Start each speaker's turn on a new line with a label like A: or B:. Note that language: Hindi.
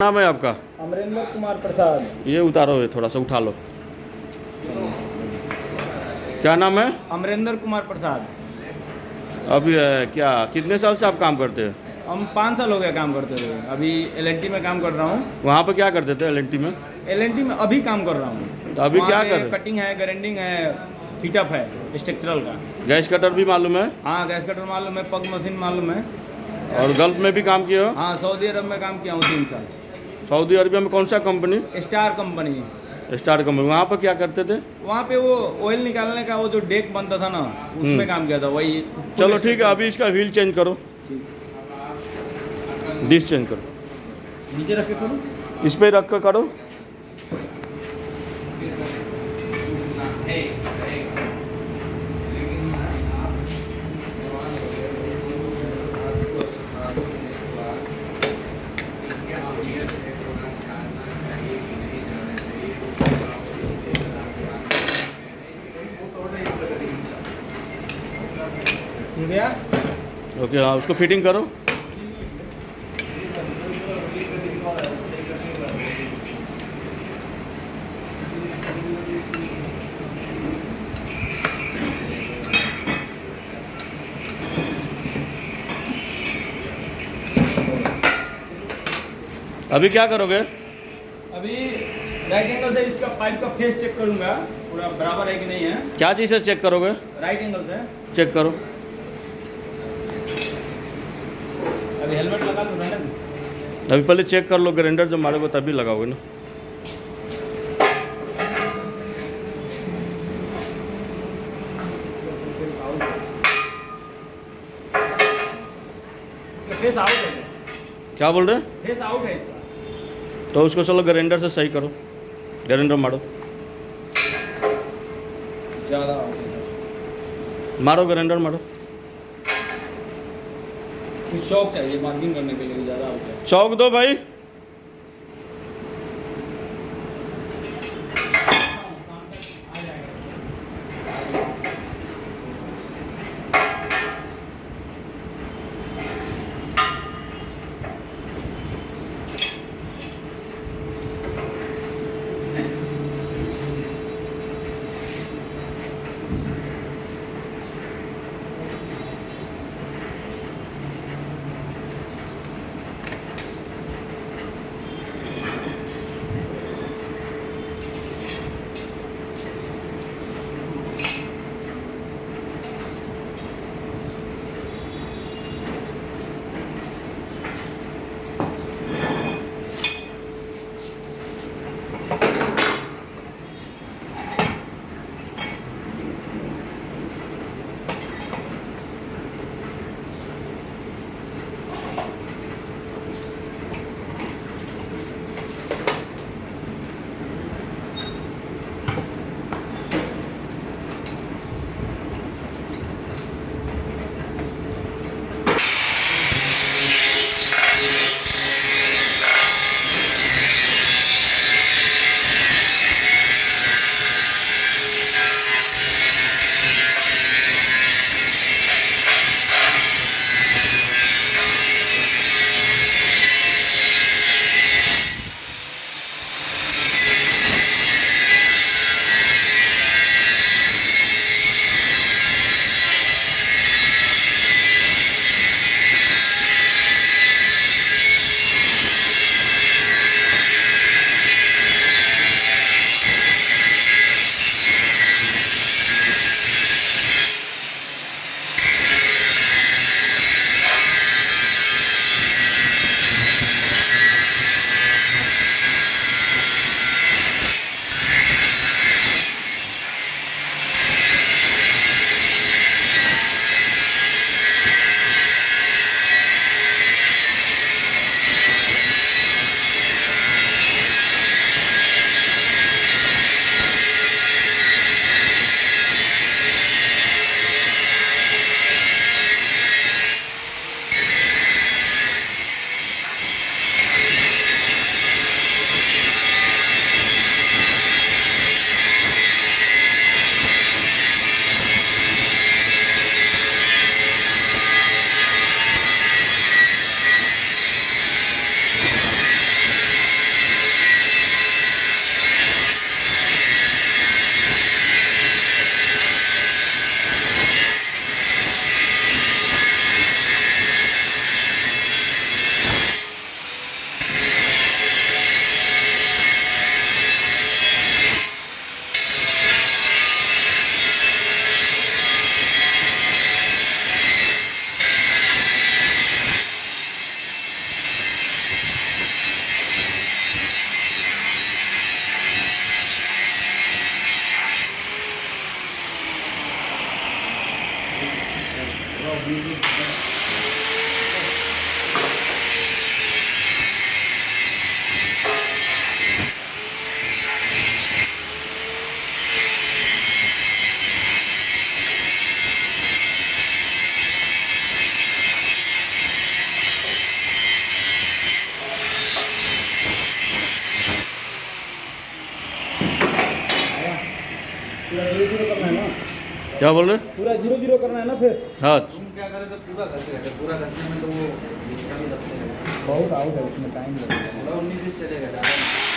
A: नाम है आपका?
B: अमरेंद्र कुमार प्रसाद।
A: ये उतारो, ये थोड़ा सा उठा लो। क्या नाम है?
B: अमरेंद्र कुमार प्रसाद।
A: अभी क्या कितने साल से आप काम करते हैं?
B: हम 5 साल हो गया काम करते हुए। अभी एलएनटी में काम कर रहा हूँ।
A: वहाँ पर क्या करते थे एलएनटी में?
B: एलएनटी में अभी काम कर रहा हूँ।
A: तो अभी
B: वहाँ
A: क्या
B: पे
A: कर रहे?
B: कटिंग है, ग्राइंडिंग है, हीटअप है स्ट्रक्चरल का।
A: गैस कटर भी मालूम है?
B: हाँ, गैस कटर मालूम है, पग मशीन मालूम है।
A: और गल्फ में भी काम किए हो?
B: हाँ, सऊदी अरब में काम किया हूँ 3 साल।
A: सऊदी अरबिया में कौन सा company?
B: Star company.
A: Star company. वहाँ पर क्या करते थे?
B: वहाँ पे वो ऑयल निकालने का वो जो डेक बनता था ना, उसमें काम किया था वही।
A: चलो ठीक है, अभी इसका व्हील चेंज करो, डिश चेंज करो।
B: नीचे रख के करूँ?
A: इस पर रख कर करो।
B: हो गया?
A: ओके, हाँ उसको फिटिंग करो। अभी क्या करोगे?
B: अभी राइट एंगल से इसका पाइप का फेस चेक करूंगा, पूरा बराबर है कि नहीं है।
A: क्या चीज़ से चेक करोगे?
B: राइट एंगल से
A: चेक करो।
B: अभी हेलमेट लगा दूँ ना।
A: अभी पहले चेक कर लो, ग्राइंडर जब मारोगे तभी लगाओगे ना।
B: इसका फेस आउट है।
A: क्या बोल रहे हैं?
B: फेस आउट है इसका।
A: तो उसको चलो ग्राइंडर से सही करो, ग्राइंडर मारो,
B: ज़्यादा आउट है सर।
A: मारो ग्राइंडर मारो।
B: कुछ शौक चाहिए मार्किंग करने के लिए, ज़्यादा आउट है।
A: चौक दो भाई।
C: जीरो जीरो करना है ना,
A: क्या बोल रहे?
C: पूरा जीरो जीरो करना है ना फेस।
A: हाँ
B: तुम क्या करे तो पूरा करते रहते, पूरा करने में तो वो इसका भी लगते हैं,
C: बहुत आउट है उसमें, टाइम लगेगा।
B: थोड़ा 19 से चलेगा ज़्यादा।